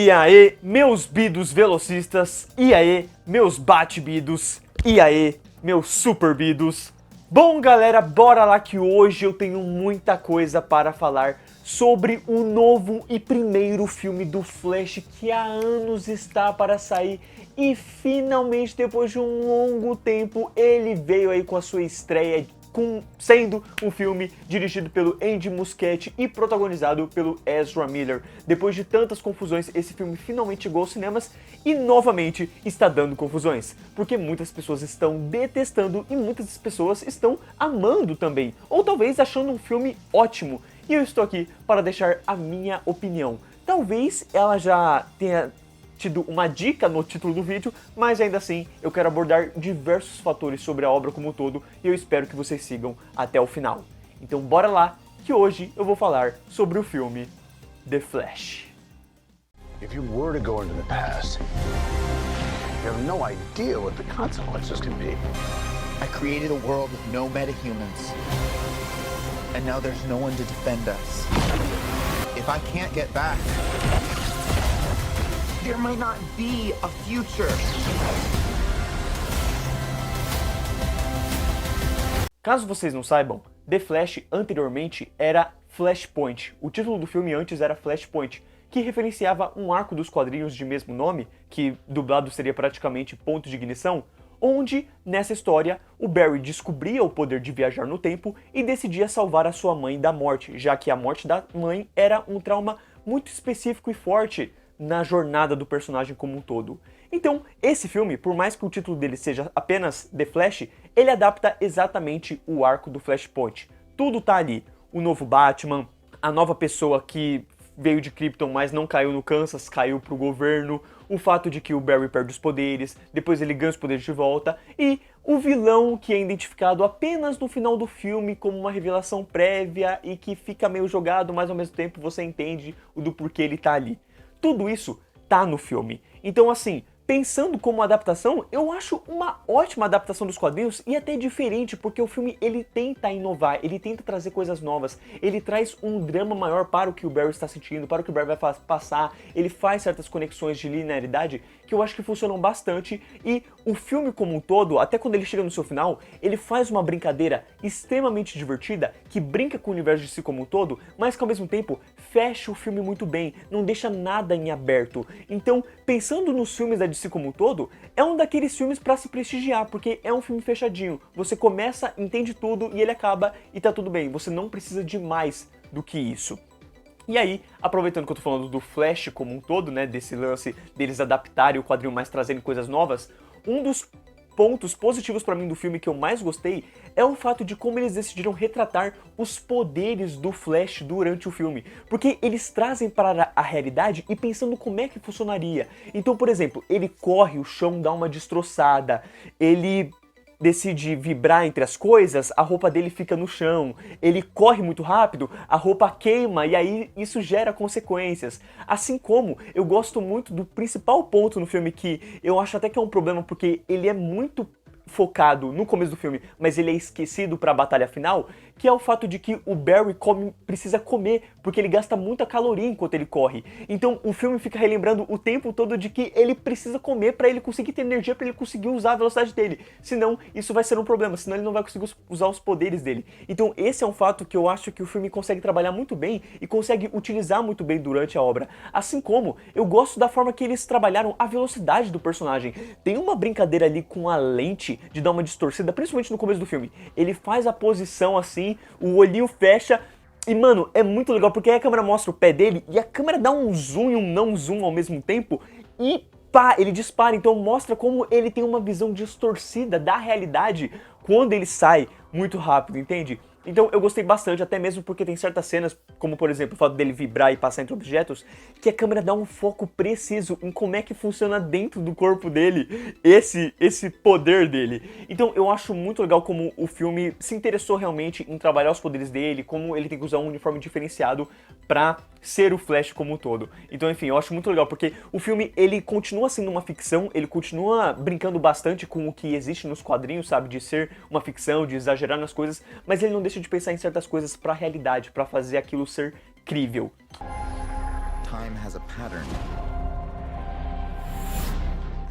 E aí, meus bidos velocistas, e aí, meus bate-bidos, e aí, meus super bidos. Bom, galera, bora lá que hoje eu tenho muita coisa para falar sobre o novo e primeiro filme do Flash que há anos está para sair e finalmente, depois de um longo tempo, ele veio aí com a sua estreia, sendo um filme dirigido pelo Andy Muschietti e protagonizado pelo Ezra Miller. Depois de tantas confusões, esse filme finalmente chegou aos cinemas e novamente está dando confusões, porque muitas pessoas estão detestando e muitas pessoas estão amando também, ou talvez achando um filme ótimo. E eu estou aqui para deixar a minha opinião. Talvez ela já tenha tido uma dica no título do vídeo, mas ainda assim eu quero abordar diversos fatores sobre a obra como um todo e eu espero que vocês sigam até o final. Então bora lá, que hoje eu vou falar sobre o filme The Flash. If you were to go into the past, you have no idea what the consequences can be. I created a world with no metahumans, and now there's no one to defend us. If I can't get back, there might not be a future. Caso vocês não saibam, The Flash anteriormente era Flashpoint. O título do filme antes era Flashpoint, que referenciava um arco dos quadrinhos de mesmo nome, que dublado seria praticamente Ponto de Ignição, onde, nessa história, o Barry descobria o poder de viajar no tempo e decidia salvar a sua mãe da morte, já que a morte da mãe era um trauma muito específico e forte na jornada do personagem como um todo. Então, esse filme, por mais que o título dele seja apenas The Flash, ele adapta exatamente o arco do Flashpoint. Tudo tá ali. O novo Batman, a nova pessoa que veio de Krypton, mas não caiu no Kansas, caiu pro governo, o fato de que o Barry perde os poderes, depois ele ganha os poderes de volta, e o vilão que é identificado apenas no final do filme como uma revelação prévia e que fica meio jogado, mas ao mesmo tempo você entende o do porquê ele tá ali. Tudo isso tá no filme. Então, assim, pensando como adaptação, eu acho uma ótima adaptação dos quadrinhos e até diferente, porque o filme ele tenta inovar, ele tenta trazer coisas novas, ele traz um drama maior para o que o Barry está sentindo, para o que o Barry vai passar, ele faz certas conexões de linearidade que eu acho que funcionam bastante e o filme como um todo, até quando ele chega no seu final, ele faz uma brincadeira extremamente divertida, que brinca com o universo de si como um todo, mas que ao mesmo tempo fecha o filme muito bem, não deixa nada em aberto. Então, pensando nos filmes da DC como um todo, é um daqueles filmes pra se prestigiar, porque é um filme fechadinho. Você começa, entende tudo e ele acaba e tá tudo bem. Você não precisa de mais do que isso. E aí, aproveitando que eu tô falando do Flash como um todo, né, desse lance deles adaptarem o quadrinho mais trazendo coisas novas, um dos pontos positivos pra mim do filme que eu mais gostei é o fato de como eles decidiram retratar os poderes do Flash durante o filme, porque eles trazem para a realidade e pensando como é que funcionaria. Então, por exemplo, ele corre, o chão dá uma destroçada, ele decide vibrar entre as coisas, a roupa dele fica no chão, ele corre muito rápido, a roupa queima e aí isso gera consequências. Assim como eu gosto muito do principal ponto no filme que eu acho até que é um problema porque ele é muito focado no começo do filme, mas ele é esquecido para a batalha final, que é o fato de que o Barry precisa comer, porque ele gasta muita caloria enquanto ele corre. Então o filme fica relembrando o tempo todo de que ele precisa comer para ele conseguir ter energia, para ele conseguir usar a velocidade dele. Senão isso vai ser um problema, senão ele não vai conseguir usar os poderes dele. Então esse é um fato que eu acho que o filme consegue trabalhar muito bem e consegue utilizar muito bem durante a obra. Assim como eu gosto da forma que eles trabalharam a velocidade do personagem. Tem uma brincadeira ali com a lente de dar uma distorcida, principalmente no começo do filme. Ele faz a posição assim, o olhinho fecha e, mano, é muito legal porque aí a câmera mostra o pé dele e a câmera dá um zoom e um não zoom ao mesmo tempo e pá, ele dispara. Então mostra como ele tem uma visão distorcida da realidade quando ele sai muito rápido, entende? Então eu gostei bastante, até mesmo porque tem certas cenas, como por exemplo o fato dele vibrar e passar entre objetos, que a câmera dá um foco preciso em como é que funciona dentro do corpo dele esse poder dele. Então eu acho muito legal como o filme se interessou realmente em trabalhar os poderes dele, como ele tem que usar um uniforme diferenciado pra ser o Flash como um todo. Então enfim, eu acho muito legal porque o filme ele continua sendo uma ficção, ele continua brincando bastante com o que existe nos quadrinhos, sabe, de ser uma ficção, de exagerar nas coisas, mas ele não deixa de pensar em certas coisas pra realidade, pra fazer aquilo ser crível. Time has a pattern.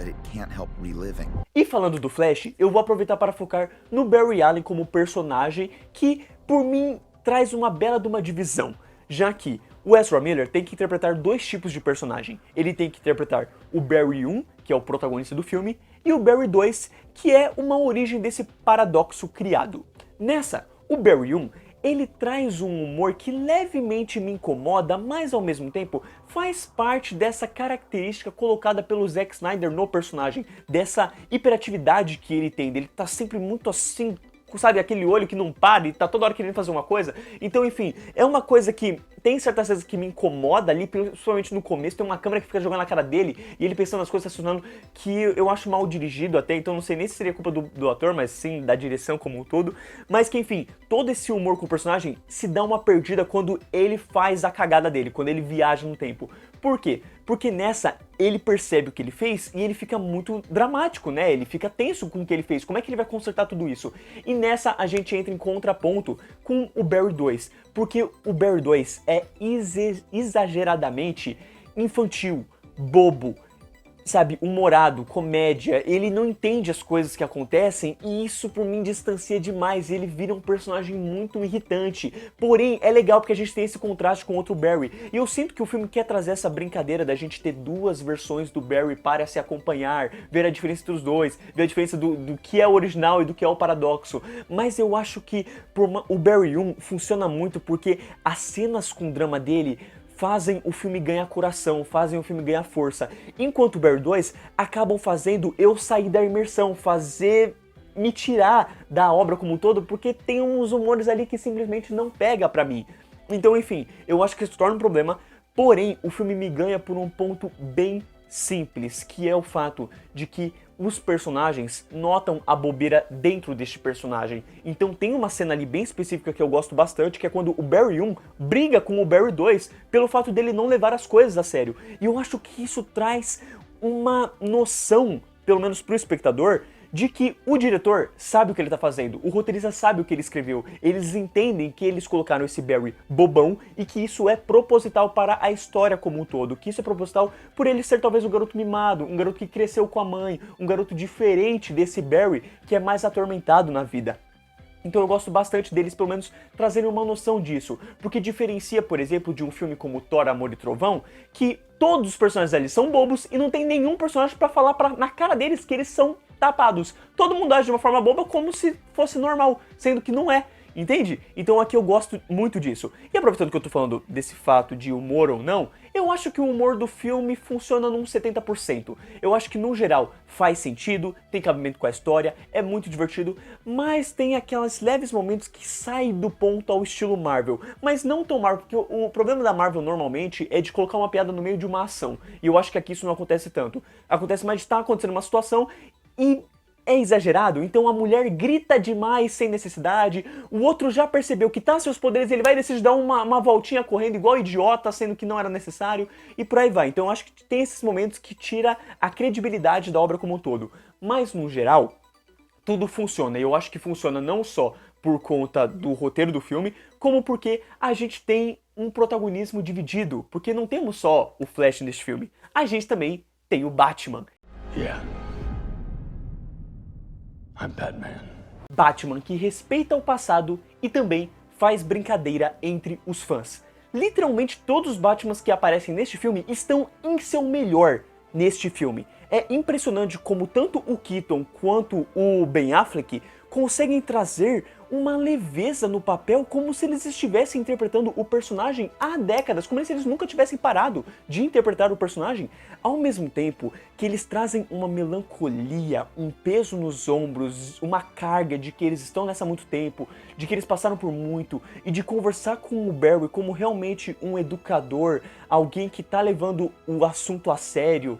that it can't help reliving. E falando do Flash, eu vou aproveitar para focar no Barry Allen como personagem que, por mim, traz uma bela de uma divisão, já que o Ezra Miller tem que interpretar dois tipos de personagem. Ele tem que interpretar o Barry 1, que é o protagonista do filme, e o Barry 2, que é uma origem desse paradoxo criado. Nessa, o Barry 1, ele traz um humor que levemente me incomoda, mas ao mesmo tempo faz parte dessa característica colocada pelo Zack Snyder no personagem, dessa hiperatividade que ele tem, dele tá sempre muito assim, sabe, aquele olho que não para e tá toda hora querendo fazer uma coisa. Então, enfim, é uma coisa que tem certas coisas que me incomoda ali, principalmente no começo, tem uma câmera que fica jogando na cara dele e ele pensando nas coisas, estacionando, que eu acho mal dirigido até, então não sei nem se seria culpa do ator, mas sim da direção como um todo. Mas que, enfim, todo esse humor com o personagem se dá uma perdida quando ele faz a cagada dele, quando ele viaja no tempo. Por quê? Porque nessa ele percebe o que ele fez e ele fica muito dramático, né? Ele fica tenso com o que ele fez. Como é que ele vai consertar tudo isso? E nessa a gente entra em contraponto com o Barry 2, porque o Barry 2 é exageradamente infantil, bobo, sabe, humorado, comédia, ele não entende as coisas que acontecem e isso por mim distancia demais, ele vira um personagem muito irritante. Porém, é legal porque a gente tem esse contraste com outro Barry, e eu sinto que o filme quer trazer essa brincadeira da gente ter duas versões do Barry para se acompanhar, ver a diferença entre os dois, ver a diferença do que é o original e do que é o paradoxo. Mas eu acho que o Barry 1 funciona muito porque as cenas com drama dele fazem o filme ganhar coração, fazem o filme ganhar força. Enquanto o Barry 2 acabam fazendo eu sair da imersão, me tirar da obra como um todo, porque tem uns humores ali que simplesmente não pega pra mim. Então, enfim, eu acho que isso torna um problema, porém, o filme me ganha por um ponto bem simples, que é o fato de que os personagens notam a bobeira dentro deste personagem. Então tem uma cena ali bem específica que eu gosto bastante, que é quando o Barry 1 briga com o Barry 2 pelo fato dele não levar as coisas a sério. E eu acho que isso traz uma noção, pelo menos pro espectador, de que o diretor sabe o que ele tá fazendo, o roteirista sabe o que ele escreveu, eles entendem que eles colocaram esse Barry bobão e que isso é proposital para a história como um todo, que isso é proposital por ele ser talvez um garoto mimado, um garoto que cresceu com a mãe, um garoto diferente desse Barry que é mais atormentado na vida. Então eu gosto bastante deles, pelo menos, trazerem uma noção disso, porque diferencia, por exemplo, de um filme como Thor, Amor e Trovão, que todos os personagens ali são bobos e não tem nenhum personagem pra falar na cara deles que eles são tapados. Todo mundo age de uma forma boba como se fosse normal, sendo que não é. Entende? Então aqui eu gosto muito disso. E aproveitando que eu tô falando desse fato de humor ou não, eu acho que o humor do filme funciona num 70%. Eu acho que no geral faz sentido, tem cabimento com a história, é muito divertido, mas tem aqueles leves momentos que saem do ponto ao estilo Marvel. Mas não tão Marvel, porque o problema da Marvel normalmente é de colocar uma piada no meio de uma ação. E eu acho que aqui isso não acontece tanto. Acontece mais de estar acontecendo uma situação e é exagerado, então a mulher grita demais sem necessidade, o outro já percebeu que tá seus poderes, ele vai decidir dar uma voltinha correndo igual idiota, sendo que não era necessário, e por aí vai. Então eu acho que tem esses momentos que tira a credibilidade da obra como um todo. Mas no geral, tudo funciona, e eu acho que funciona não só por conta do roteiro do filme, como porque a gente tem um protagonismo dividido, porque não temos só o Flash neste filme, a gente também tem o Batman. Yeah. I'm Batman. Batman que respeita o passado e também faz brincadeira entre os fãs. Literalmente todos os Batmans que aparecem neste filme estão em seu melhor neste filme. É impressionante como tanto o Keaton quanto o Ben Affleck conseguem trazer uma leveza no papel, como se eles estivessem interpretando o personagem há décadas, como se eles nunca tivessem parado de interpretar o personagem, ao mesmo tempo que eles trazem uma melancolia, um peso nos ombros, uma carga de que eles estão nessa há muito tempo, de que eles passaram por muito, e de conversar com o Barry como realmente um educador, alguém que tá levando o assunto a sério,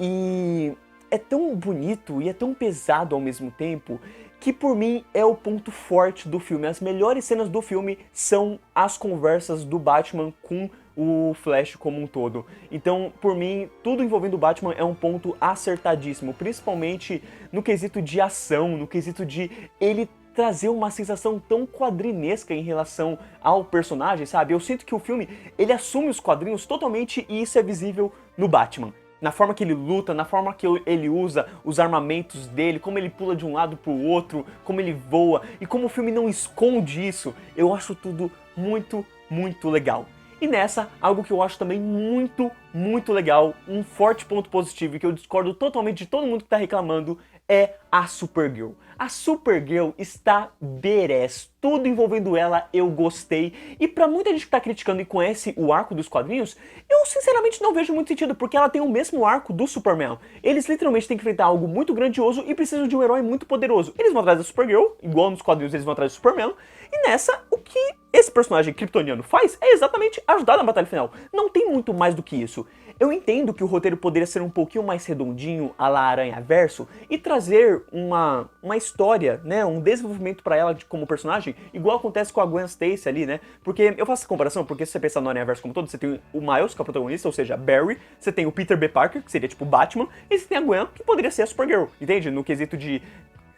e é tão bonito e é tão pesado ao mesmo tempo, que por mim é o ponto forte do filme. As melhores cenas do filme são as conversas do Batman com o Flash como um todo. Então, por mim, tudo envolvendo o Batman é um ponto acertadíssimo, principalmente no quesito de ação, no quesito de ele trazer uma sensação tão quadrinesca em relação ao personagem, sabe? Eu sinto que o filme, ele assume os quadrinhos totalmente e isso é visível no Batman. na forma que ele luta, na forma que ele usa os armamentos dele, como ele pula de um lado pro outro, como ele voa, e como o filme não esconde isso, eu acho tudo muito, muito legal. E nessa, algo que eu acho também muito, muito legal, um forte ponto positivo e que eu discordo totalmente de todo mundo que tá reclamando, é a Supergirl. A Supergirl está badass, tudo envolvendo ela eu gostei, e pra muita gente que tá criticando e conhece o arco dos quadrinhos, eu sinceramente não vejo muito sentido, porque ela tem o mesmo arco do Superman. Eles literalmente têm que enfrentar algo muito grandioso e precisam de um herói muito poderoso. Eles vão atrás da Supergirl, igual nos quadrinhos eles vão atrás do Superman, e nessa, o que esse personagem kryptoniano faz é exatamente ajudar na batalha final. Não tem muito mais do que isso. Eu entendo que o roteiro poderia ser um pouquinho mais redondinho, à la Aranha-Verso, e trazer uma história, né, um desenvolvimento pra ela como personagem, igual acontece com a Gwen Stacy ali, né? Porque eu faço essa comparação, porque se você pensar no Aranha-Verso como todo, você tem o Miles, que é o protagonista, ou seja, Barry, você tem o Peter B. Parker, que seria tipo Batman, e você tem a Gwen, que poderia ser a Supergirl, entende? No quesito de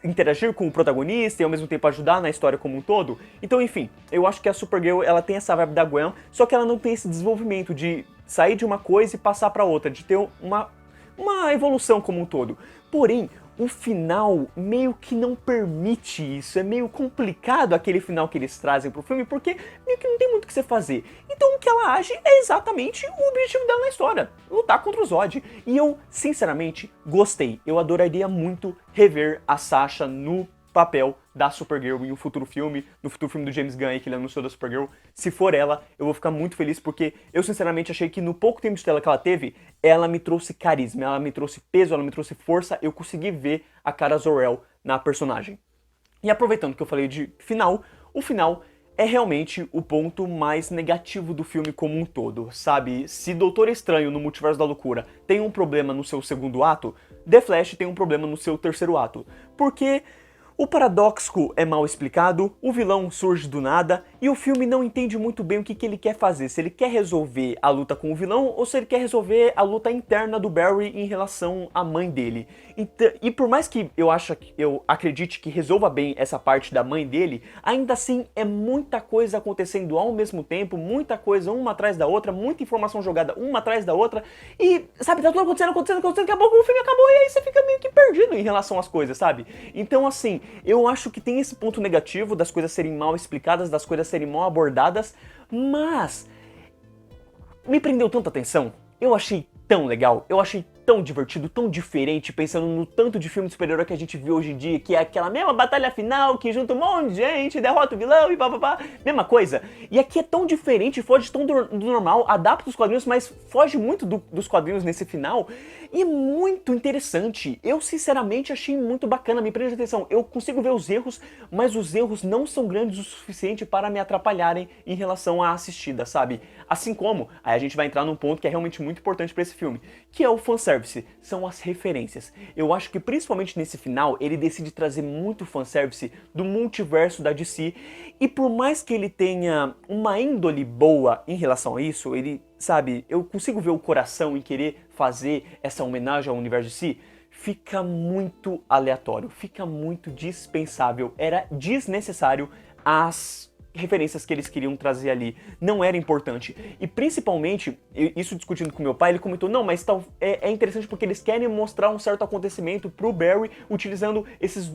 interagir com o protagonista e ao mesmo tempo ajudar na história como um todo. Então, enfim, eu acho que a Supergirl, ela tem essa vibe da Gwen, só que ela não tem esse desenvolvimento de sair de uma coisa e passar pra outra, de ter uma evolução como um todo. Porém, o final meio que não permite isso, é meio complicado aquele final que eles trazem pro filme, porque meio que não tem muito o que você fazer. Então o que ela age é exatamente o objetivo dela na história, lutar contra o Zod. E eu, sinceramente, gostei. Eu adoraria muito rever a Sasha no papel da Supergirl em um futuro filme, no futuro filme do James Gunn aí, que ele anunciou da Supergirl. Se for ela, eu vou ficar muito feliz, porque eu sinceramente achei que no pouco tempo de tela que ela teve, ela me trouxe carisma, ela me trouxe peso, ela me trouxe força, eu consegui ver a cara Zor-El na personagem. E aproveitando que eu falei de final, o final é realmente o ponto mais negativo do filme como um todo, sabe? Se Doutor Estranho no Multiverso da Loucura tem um problema no seu segundo ato, The Flash tem um problema no seu terceiro ato. Porque o paradoxo é mal explicado, o vilão surge do nada e o filme não entende muito bem o que ele quer fazer, se ele quer resolver a luta com o vilão ou se ele quer resolver a luta interna do Barry em relação à mãe dele. E por mais que eu acredite que resolva bem essa parte da mãe dele, ainda assim é muita coisa acontecendo ao mesmo tempo, muita coisa uma atrás da outra, muita informação jogada uma atrás da outra e, sabe, tá tudo acontecendo, daqui a pouco o filme acabou e aí você fica meio que perdido em relação às coisas, sabe? Então assim, eu acho que tem esse ponto negativo das coisas serem mal explicadas, das coisas serem mal abordadas, mas me prendeu tanta atenção, eu achei tão legal, eu achei tão divertido, tão diferente, pensando no tanto de filme de super-herói que a gente vê hoje em dia, que é aquela mesma batalha final, que junta um monte de gente, derrota o vilão e papapá, mesma coisa. E aqui é tão diferente, foge tão do normal, adapta os quadrinhos, mas foge muito dos quadrinhos nesse final, e é muito interessante. Eu, sinceramente, achei muito bacana, me prende atenção. Eu consigo ver os erros, mas os erros não são grandes o suficiente para me atrapalharem em relação à assistida, sabe? Assim como, aí a gente vai entrar num ponto que é realmente muito importante para esse filme, que é o fanservice, são as referências. Eu acho que principalmente nesse final, ele decide trazer muito fanservice do multiverso da DC, e por mais que ele tenha uma índole boa em relação a isso, ele, sabe, eu consigo ver o coração em querer fazer essa homenagem ao universo DC, fica muito aleatório, fica muito dispensável, era desnecessário as referências que eles queriam trazer ali, não era importante. E principalmente, isso discutindo com meu pai, ele comentou, não, mas é interessante porque eles querem mostrar um certo acontecimento pro Barry utilizando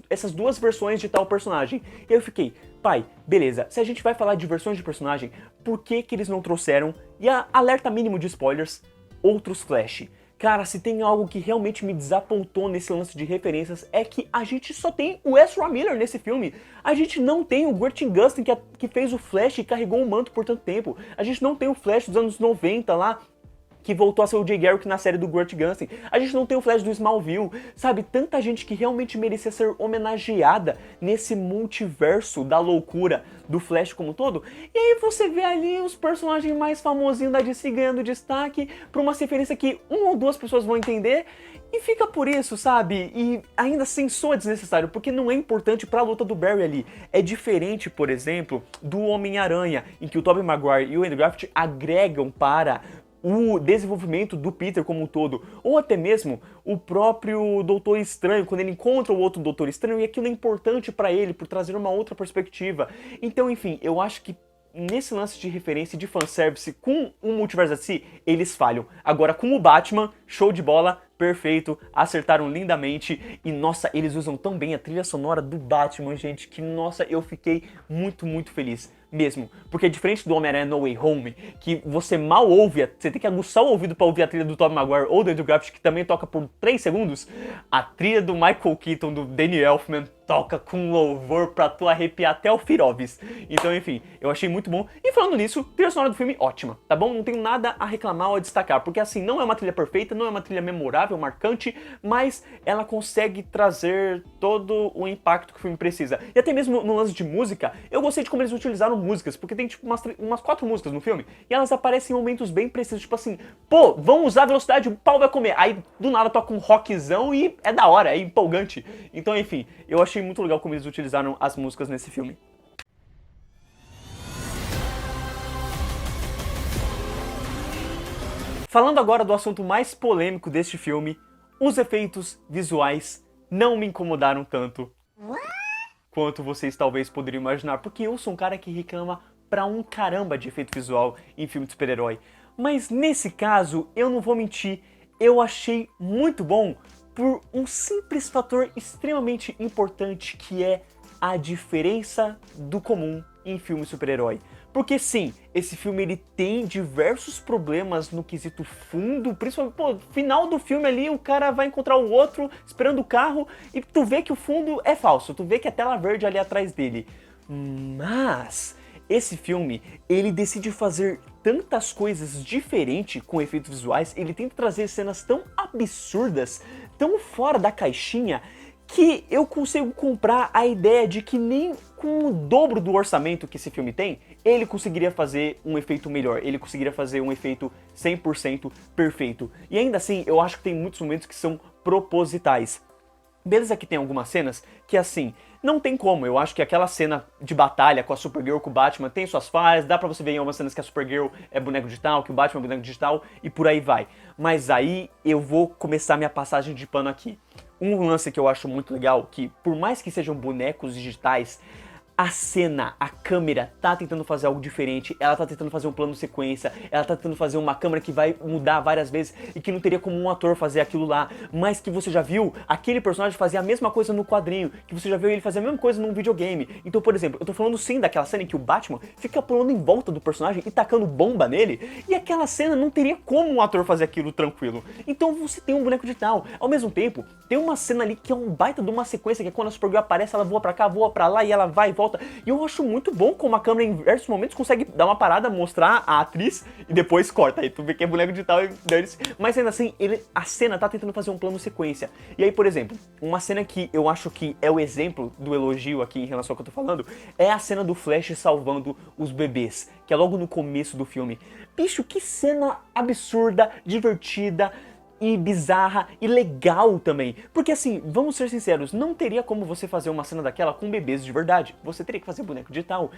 essas duas versões de tal personagem. E aí eu fiquei, pai, beleza, se a gente vai falar de versões de personagem, por que eles não trouxeram, e alerta mínimo de spoilers, outros Flash? Cara, se tem algo que realmente me desapontou nesse lance de referências é que a gente só tem o Ezra Miller nesse filme. A gente não tem o Grant Gustin que fez o Flash e carregou o manto por tanto tempo. A gente não tem o Flash dos anos 90 lá, que voltou a ser o Jay Garrick na série do Grant Gustin. A gente não tem o Flash do Smallville, sabe? Tanta gente que realmente merecia ser homenageada nesse multiverso da loucura do Flash como um todo. E aí você vê ali os personagens mais famosinhos da DC ganhando destaque por uma referência que uma ou duas pessoas vão entender e fica por isso, sabe? E ainda assim soa desnecessário, porque não é importante pra luta do Barry ali. É diferente, por exemplo, do Homem-Aranha, em que o Tobey Maguire e o Andrew Garfield agregam para o desenvolvimento do Peter como um todo, ou até mesmo o próprio Doutor Estranho, quando ele encontra o outro Doutor Estranho, e aquilo é importante pra ele, por trazer uma outra perspectiva. Então, enfim, eu acho que nesse lance de referência de fanservice com o Multiverso DC, eles falham. Agora, com o Batman, show de bola, perfeito, acertaram lindamente. E, nossa, eles usam tão bem a trilha sonora do Batman, gente, que, nossa, eu fiquei muito, muito feliz. Mesmo, porque diferente do Homem-Aranha No Way Home, que você mal ouve, você tem que aguçar o ouvido pra ouvir a trilha do Tobey Maguire ou do Andrew Garfield, que também toca por 3 segundos, a trilha do Michael Keaton, do Danny Elfman, toca com louvor pra tu arrepiar até o Firovis. Então, enfim, eu achei muito bom. E falando nisso, trilha sonora do filme, ótima, tá bom? Não tenho nada a reclamar ou a destacar, porque assim, não é uma trilha perfeita, não é uma trilha memorável, marcante, mas ela consegue trazer todo o impacto que o filme precisa. E até mesmo no lance de música, eu gostei de como eles utilizaram músicas, porque tem tipo umas 4 músicas no filme, e elas aparecem em momentos bem precisos, tipo assim, pô, vão usar velocidade, o pau vai comer. Aí do nada toca um rockzão e é da hora, é empolgante. Então, enfim, eu achei muito legal como eles utilizaram as músicas nesse filme. Falando agora do assunto mais polêmico deste filme, os efeitos visuais não me incomodaram tanto quanto vocês talvez poderiam imaginar, porque eu sou um cara que reclama pra um caramba de efeito visual em filme de super-herói. Mas nesse caso, eu não vou mentir, eu achei muito bom por um simples fator extremamente importante, que é a diferença do comum em filme super-herói. Porque sim, esse filme ele tem diversos problemas no quesito fundo, principalmente, pô, final do filme ali o cara vai encontrar o outro esperando o carro e tu vê que o fundo é falso, tu vê que é tela verde ali atrás dele. Mas esse filme, ele decide fazer tantas coisas diferentes com efeitos visuais, ele tenta trazer cenas tão absurdas, tão fora da caixinha, que eu consigo comprar a ideia de que nem com o dobro do orçamento que esse filme tem, ele conseguiria fazer um efeito melhor, ele conseguiria fazer um efeito 100% perfeito. E ainda assim, eu acho que tem muitos momentos que são propositais. Beleza que tem algumas cenas que, assim, não tem como. Eu acho que aquela cena de batalha com a Supergirl, com o Batman, tem suas falhas. Dá pra você ver em algumas cenas que a Supergirl é boneco digital, que o Batman é boneco digital, e por aí vai. Mas aí eu vou começar minha passagem de pano aqui. Um lance que eu acho muito legal, que por mais que sejam bonecos digitais, a cena, a câmera tá tentando fazer algo diferente, ela tá tentando fazer um plano sequência, ela tá tentando fazer uma câmera que vai mudar várias vezes e que não teria como um ator fazer aquilo lá, mas que você já viu aquele personagem fazer a mesma coisa no quadrinho, que você já viu ele fazer a mesma coisa num videogame. Então, por exemplo, eu tô falando sim daquela cena em que o Batman fica pulando em volta do personagem e tacando bomba nele, e aquela cena não teria como um ator fazer aquilo tranquilo. Então você tem um boneco digital. Ao mesmo tempo, tem uma cena ali que é um baita de uma sequência, que é quando a Supergirl aparece, ela voa pra cá, voa pra lá e ela vai e volta. E eu acho muito bom como a câmera em diversos momentos consegue dar uma parada, mostrar a atriz e depois corta. Aí tu vê que é boneco digital e dane-se. Mas ainda assim, a cena tá tentando fazer um plano sequência. E aí, por exemplo, uma cena que eu acho que é o exemplo do elogio aqui em relação ao que eu tô falando, é a cena do Flash salvando os bebês, que é logo no começo do filme. Bicho, que cena absurda, divertida e bizarra e legal também. Porque assim, vamos ser sinceros, não teria como você fazer uma cena daquela com bebês de verdade. Você teria que fazer boneco digital.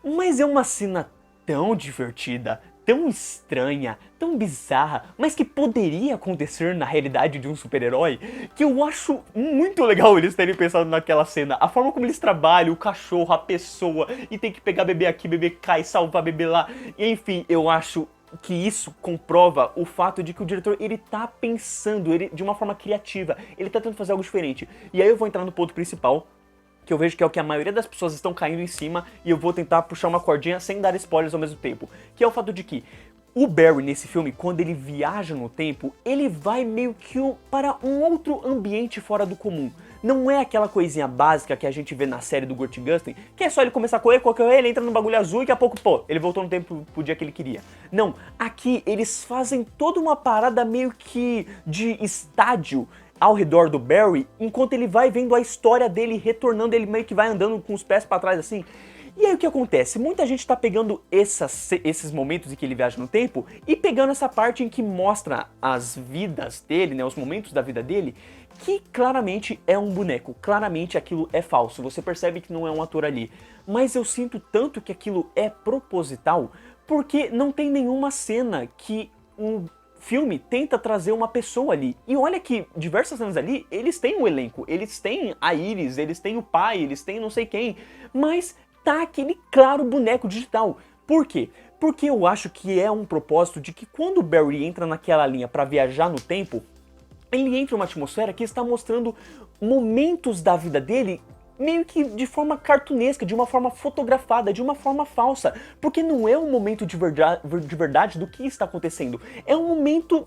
Mas é uma cena tão divertida, tão estranha, tão bizarra, mas que poderia acontecer na realidade de um super-herói, que eu acho muito legal eles terem pensado naquela cena. A forma como eles trabalham, o cachorro, a pessoa, e tem que pegar bebê aqui, bebê cai, salvar bebê lá. Enfim, eu acho que isso comprova o fato de que o diretor, ele tá pensando de uma forma criativa, ele tá tentando fazer algo diferente. E aí eu vou entrar no ponto principal, que eu vejo que é o que a maioria das pessoas estão caindo em cima, e eu vou tentar puxar uma cordinha sem dar spoilers ao mesmo tempo, que é o fato de que o Barry nesse filme, quando ele viaja no tempo, ele vai meio que para um outro ambiente fora do comum. Não é aquela coisinha básica que a gente vê na série do Grant Gustin, que é só ele começar a correr, ele entra no bagulho azul e daqui a pouco, pô, ele voltou no tempo pro dia que ele queria. Não, aqui eles fazem toda uma parada meio que de estádio ao redor do Barry, enquanto ele vai vendo a história dele retornando, ele meio que vai andando com os pés pra trás assim. E aí o que acontece? Muita gente tá pegando esses momentos em que ele viaja no tempo e pegando essa parte em que mostra as vidas dele, né, os momentos da vida dele, que claramente é um boneco, claramente aquilo é falso, você percebe que não é um ator ali. Mas eu sinto tanto que aquilo é proposital, porque não tem nenhuma cena que um filme tenta trazer uma pessoa ali. E olha que diversas cenas ali, eles têm um elenco, eles têm a Iris, eles têm o pai, eles têm não sei quem, mas tá aquele claro boneco digital. Por quê? Porque eu acho que é um propósito de que quando o Barry entra naquela linha para viajar no tempo, ele entra em uma atmosfera que está mostrando momentos da vida dele meio que de forma cartunesca, de uma forma fotografada, de uma forma falsa, porque não é um momento de verdade do que está acontecendo, é um momento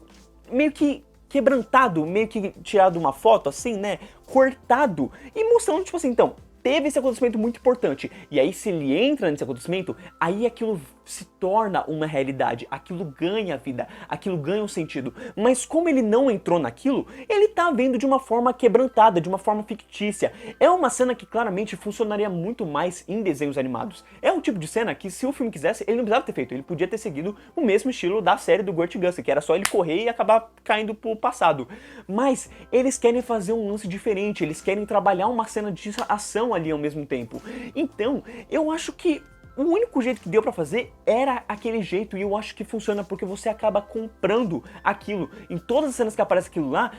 meio que quebrantado, meio que tirado uma foto assim, né, cortado, e mostrando tipo assim, então, teve esse acontecimento muito importante, e aí se ele entra nesse acontecimento, aí aquilo se torna uma realidade, aquilo ganha vida, aquilo ganha um sentido, mas como ele não entrou naquilo, ele tá vendo de uma forma quebrantada, de uma forma fictícia. É uma cena que claramente funcionaria muito mais em desenhos animados. É um tipo de cena que se o filme quisesse, ele não precisava ter feito, ele podia ter seguido o mesmo estilo da série do Gurt Gus, que era só ele correr e acabar caindo pro passado. Mas eles querem fazer um lance diferente, eles querem trabalhar uma cena de ação ali ao mesmo tempo. Então, eu acho que o único jeito que deu pra fazer era aquele jeito, e eu acho que funciona porque você acaba comprando aquilo. Em todas as cenas que aparece aquilo lá,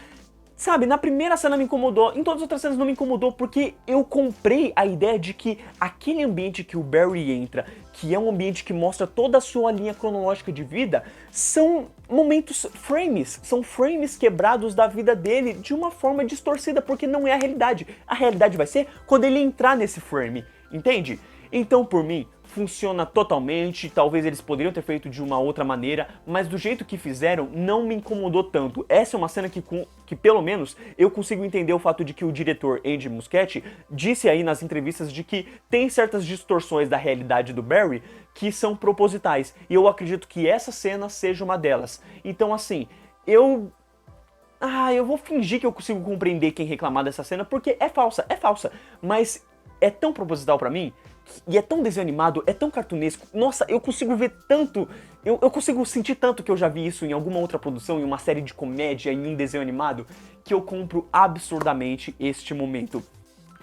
sabe, na primeira cena me incomodou, em todas as outras cenas não me incomodou, porque eu comprei a ideia de que aquele ambiente que o Barry entra, que é um ambiente que mostra toda a sua linha cronológica de vida, são momentos, frames, são frames quebrados da vida dele de uma forma distorcida, porque não é a realidade. A realidade vai ser quando ele entrar nesse frame, entende? Então, por mim, funciona totalmente, talvez eles poderiam ter feito de uma outra maneira, mas do jeito que fizeram, não me incomodou tanto. Essa é uma cena que pelo menos, eu consigo entender o fato de que o diretor Andy Muschietti disse aí nas entrevistas de que tem certas distorções da realidade do Barry que são propositais, e eu acredito que essa cena seja uma delas. Então, assim, eu vou fingir que eu consigo compreender quem reclamar dessa cena, porque é falsa, mas é tão proposital pra mim, e é tão desenho animado, é tão cartunesco, nossa, eu consigo ver tanto, eu consigo sentir tanto que eu já vi isso em alguma outra produção, em uma série de comédia, em um desenho animado, que eu compro absurdamente este momento.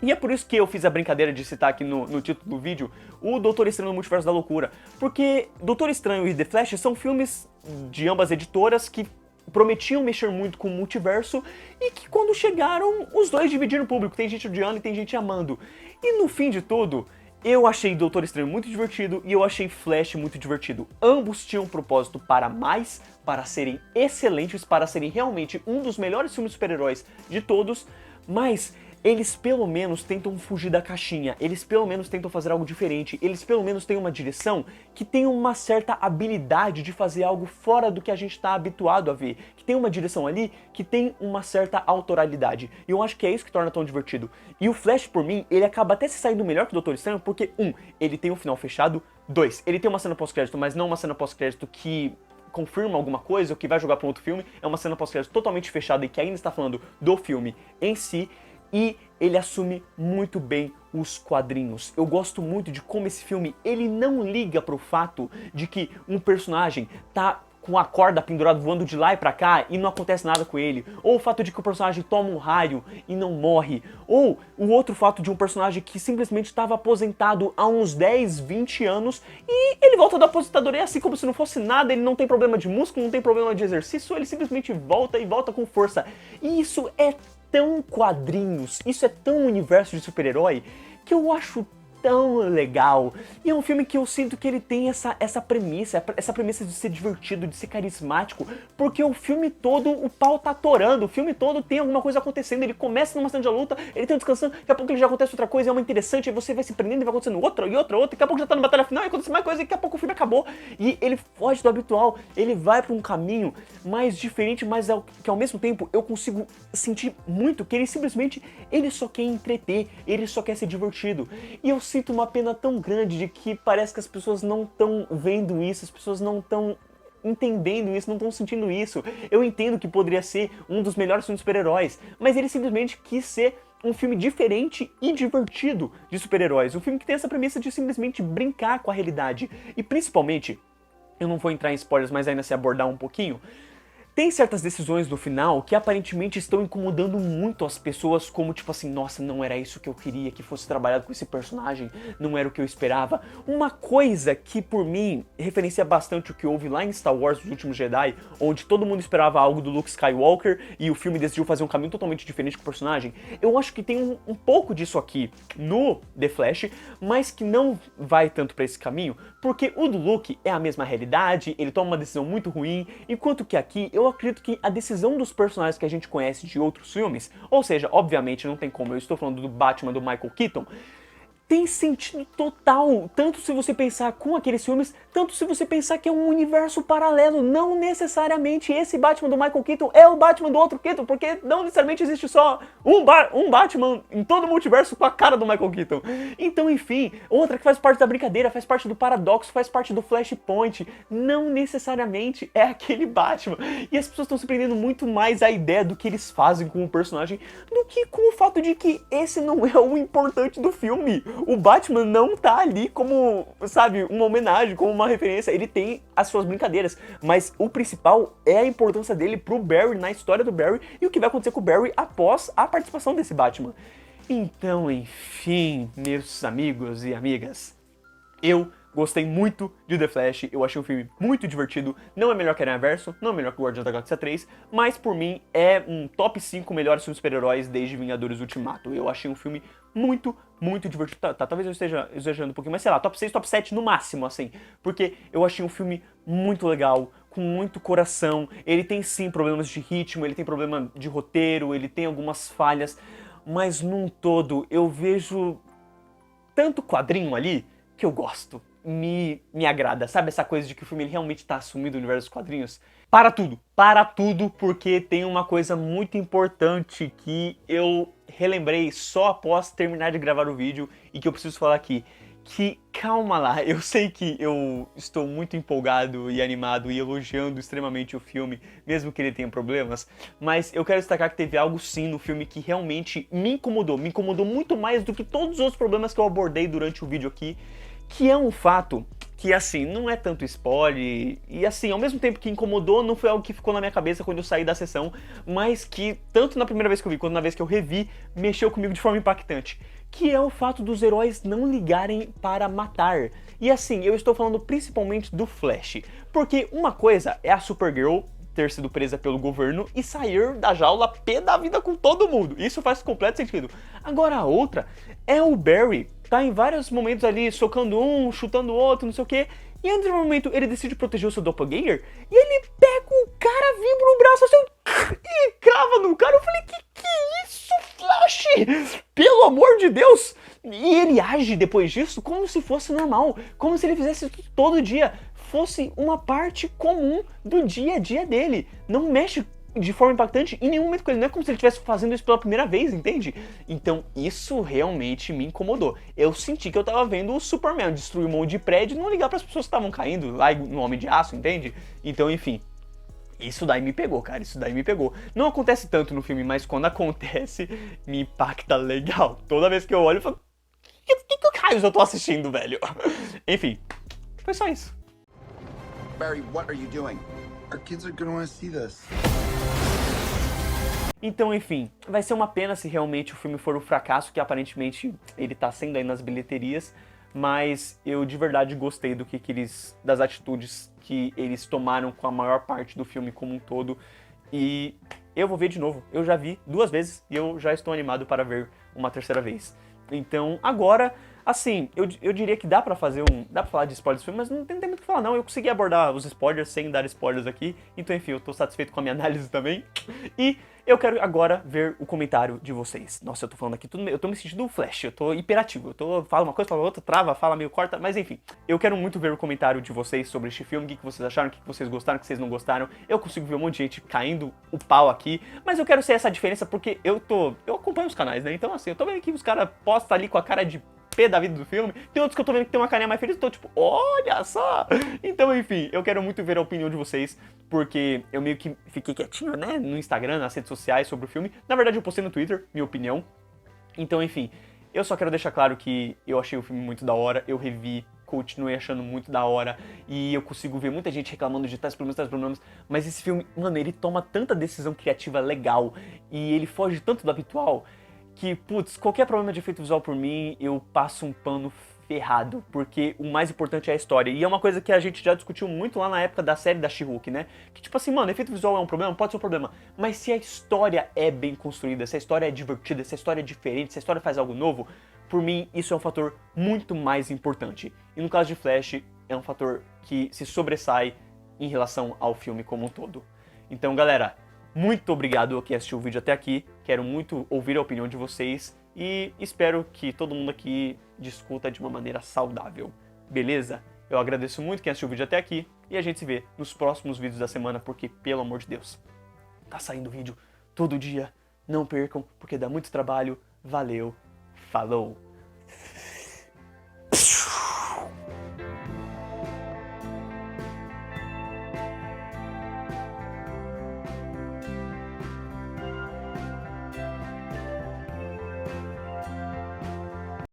E é por isso que eu fiz a brincadeira de citar aqui no título do vídeo o Doutor Estranho no Multiverso da Loucura, porque Doutor Estranho e The Flash são filmes de ambas editoras que prometiam mexer muito com o multiverso e que quando chegaram, os dois dividiram o público, tem gente odiando e tem gente amando. E no fim de tudo, eu achei Doutor Estranho muito divertido e eu achei Flash muito divertido. Ambos tinham um propósito para mais, para serem excelentes, para serem realmente um dos melhores filmes de super-heróis de todos, mas eles pelo menos tentam fugir da caixinha, eles pelo menos tentam fazer algo diferente, eles pelo menos têm uma direção que tem uma certa habilidade de fazer algo fora do que a gente está habituado a ver, que tem uma direção ali que tem uma certa autoralidade, e eu acho que é isso que torna tão divertido. E o Flash, por mim, ele acaba até se saindo melhor que o Doutor Estranho, porque ele tem um final fechado, 2, ele tem uma cena pós-crédito, mas não uma cena pós-crédito que confirma alguma coisa, ou que vai jogar para um outro filme, é uma cena pós-crédito totalmente fechada e que ainda está falando do filme em si, e ele assume muito bem os quadrinhos. Eu gosto muito de como esse filme, ele não liga pro fato de que um personagem tá com a corda pendurada voando de lá e pra cá e não acontece nada com ele, ou o fato de que o personagem toma um raio e não morre, ou o outro fato de um personagem que simplesmente estava aposentado há uns 10, 20 anos e ele volta da aposentadoria assim como se não fosse nada, ele não tem problema de músculo, não tem problema de exercício, ele simplesmente volta e volta com força. E isso é tão quadrinhos, isso é tão universo de super-herói, que eu acho tão legal. E é um filme que eu sinto que ele tem essa premissa de ser divertido, de ser carismático, porque o filme todo, o pau tá atorando, o filme todo tem alguma coisa acontecendo, ele começa numa cena de luta, ele tem um descansando, daqui a pouco ele já acontece outra coisa, é uma interessante, aí você vai se prendendo e vai acontecendo outra, daqui a pouco já tá na batalha final, e acontece mais coisa, e daqui a pouco o filme acabou, e ele foge do habitual, ele vai pra um caminho mais diferente, mas que ao mesmo tempo eu consigo sentir muito que ele simplesmente, ele só quer entreter, ele só quer ser divertido, e eu sinto uma pena tão grande de que parece que as pessoas não estão vendo isso, as pessoas não estão entendendo isso, não estão sentindo isso. Eu entendo que poderia ser um dos melhores filmes de super-heróis, mas ele simplesmente quis ser um filme diferente e divertido de super-heróis. Um filme que tem essa premissa de simplesmente brincar com a realidade. E principalmente, eu não vou entrar em spoilers, mas ainda se abordar um pouquinho, Tem certas decisões no final que aparentemente estão incomodando muito as pessoas, como tipo assim, nossa, não era isso que eu queria que fosse trabalhado com esse personagem, não era o que eu esperava. Uma coisa que por mim referencia bastante o que houve lá em Star Wars, Os Últimos Jedi, onde todo mundo esperava algo do Luke Skywalker e o filme decidiu fazer um caminho totalmente diferente com o personagem. Eu acho que tem um pouco disso aqui no The Flash, mas que não vai tanto pra esse caminho, porque o do Luke é a mesma realidade, ele toma uma decisão muito ruim, enquanto que aqui eu acredito que a decisão dos personagens que a gente conhece de outros filmes, ou seja, obviamente não tem como, eu estou falando do Batman do Michael Keaton, tem sentido total, tanto se você pensar com aqueles filmes, tanto se você pensar que é um universo paralelo. Não necessariamente esse Batman do Michael Keaton é o Batman do outro Keaton, porque não necessariamente existe só um Batman em todo o multiverso com a cara do Michael Keaton. Então, enfim, outra que faz parte da brincadeira, faz parte do paradoxo, faz parte do Flashpoint, não necessariamente é aquele Batman. E as pessoas estão se prendendo muito mais à ideia do que eles fazem com o personagem do que com o fato de que esse não é o importante do filme. O Batman não tá ali como, sabe, uma homenagem, como uma referência. Ele tem as suas brincadeiras, mas o principal é a importância dele pro Barry, na história do Barry, e o que vai acontecer com o Barry após a participação desse Batman. Então, enfim, meus amigos e amigas, eu gostei muito de The Flash, eu achei um filme muito divertido, não é melhor que Aranhaverso, não é melhor que Guardiões da Galáxia 3, mas por mim é um top 5 melhores filmes super-heróis desde Vingadores Ultimato. Eu achei um filme muito divertido, talvez eu esteja exagerando um pouquinho, mas sei lá, top 6, top 7 no máximo, assim, porque eu achei um filme muito legal, com muito coração. Ele tem sim problemas de ritmo, ele tem problema de roteiro, ele tem algumas falhas, mas num todo eu vejo tanto quadrinho ali que eu gosto. Me agrada, sabe essa coisa de que o filme ele realmente tá assumindo o universo dos quadrinhos? Para tudo, porque tem uma coisa muito importante que eu relembrei só após terminar de gravar o vídeo e que eu preciso falar aqui. Que calma lá, eu sei que eu estou muito empolgado e animado e elogiando extremamente o filme, mesmo que ele tenha problemas, mas eu quero destacar que teve algo sim no filme que realmente me incomodou muito mais do que todos os outros problemas que eu abordei durante o vídeo aqui, que é um fato que, assim, não é tanto spoiler, e assim, ao mesmo tempo que incomodou, não foi algo que ficou na minha cabeça quando eu saí da sessão, mas que, tanto na primeira vez que eu vi, quanto na vez que eu revi, mexeu comigo de forma impactante, que é o fato dos heróis não ligarem para matar. E assim, eu estou falando principalmente do Flash, porque uma coisa é a Supergirl ter sido presa pelo governo e sair da jaula pé da vida com todo mundo. Isso faz completo sentido. Agora a outra é o Barry, tá em vários momentos ali socando um, chutando o outro, não sei o que. E antes do momento ele decide proteger o seu doppelganger e ele pega o cara, vibra o braço assim e crava no cara. Eu falei, que é isso, Flash? Pelo amor de Deus! E ele age depois disso como se fosse normal, como se ele fizesse isso todo dia, fosse uma parte comum do dia a dia dele. Não mexe de forma impactante em nenhum momento com ele, não é como se ele estivesse fazendo isso pela primeira vez, entende? Então isso realmente me incomodou. Eu senti que eu tava vendo o Superman destruir um monte de prédio e não ligar para as pessoas que estavam caindo lá no Homem de Aço, entende? Então, enfim, isso daí me pegou, cara, isso daí me pegou. Não acontece tanto no filme, mas quando acontece, me impacta legal. Toda vez que eu olho, eu falo, que raios eu tô assistindo, velho? Enfim, foi só isso. Barry, what are you doing? Our kids are gonna want to see this. Então, enfim, vai ser uma pena se realmente o filme for um fracasso, que aparentemente ele tá sendo aí nas bilheterias, mas eu de verdade gostei do que eles, das atitudes que eles tomaram com a maior parte do filme como um todo, e eu vou ver de novo. Eu já vi 2 vezes e eu já estou animado para ver uma 3ª vez. Então, agora, assim, eu diria que dá pra falar de spoilers do filme, mas não tem muito o que falar não. Eu consegui abordar os spoilers sem dar spoilers aqui, então enfim, eu tô satisfeito com a minha análise também. E eu quero agora ver o comentário de vocês. Nossa, eu tô falando aqui tudo, eu tô me sentindo Flash, eu tô hiperativo, falo uma coisa, falo outra, trava, fala meio corta, mas enfim. Eu quero muito ver o comentário de vocês sobre este filme, o que vocês acharam, o que vocês gostaram, o que vocês não gostaram. Eu consigo ver um monte de gente caindo o pau aqui, mas eu quero ser essa diferença porque eu acompanho os canais, né? Então assim, eu tô vendo que os caras postam ali com a cara de pé da vida do filme, tem outros que eu tô vendo que tem uma carinha mais feliz, então tipo, olha só! Então enfim, eu quero muito ver a opinião de vocês, porque eu meio que fiquei quietinho, né, no Instagram, nas redes sociais sobre o filme. Na verdade eu postei no Twitter, minha opinião. Então enfim, eu só quero deixar claro que eu achei o filme muito da hora, eu revi continuei achando muito da hora, e eu consigo ver muita gente reclamando de tais problemas, mas esse filme, mano, ele toma tanta decisão criativa legal, e ele foge tanto do habitual, que, putz, qualquer problema de efeito visual por mim, eu passo um pano ferrado, porque o mais importante é a história. E é uma coisa que a gente já discutiu muito lá na época da série da She-Hulk, né? Que tipo assim, mano, efeito visual é um problema? Pode ser um problema. Mas se a história é bem construída, se a história é divertida, se a história é diferente, se a história faz algo novo, por mim isso é um fator muito mais importante. E no caso de Flash, é um fator que se sobressai em relação ao filme como um todo. Então, galera, muito obrigado a quem assistiu o vídeo até aqui. Quero muito ouvir a opinião de vocês e espero que todo mundo aqui discuta de uma maneira saudável. Beleza? Eu agradeço muito quem assistiu o vídeo até aqui e a gente se vê nos próximos vídeos da semana, porque, pelo amor de Deus, tá saindo vídeo todo dia. Não percam, porque dá muito trabalho. Valeu, falou!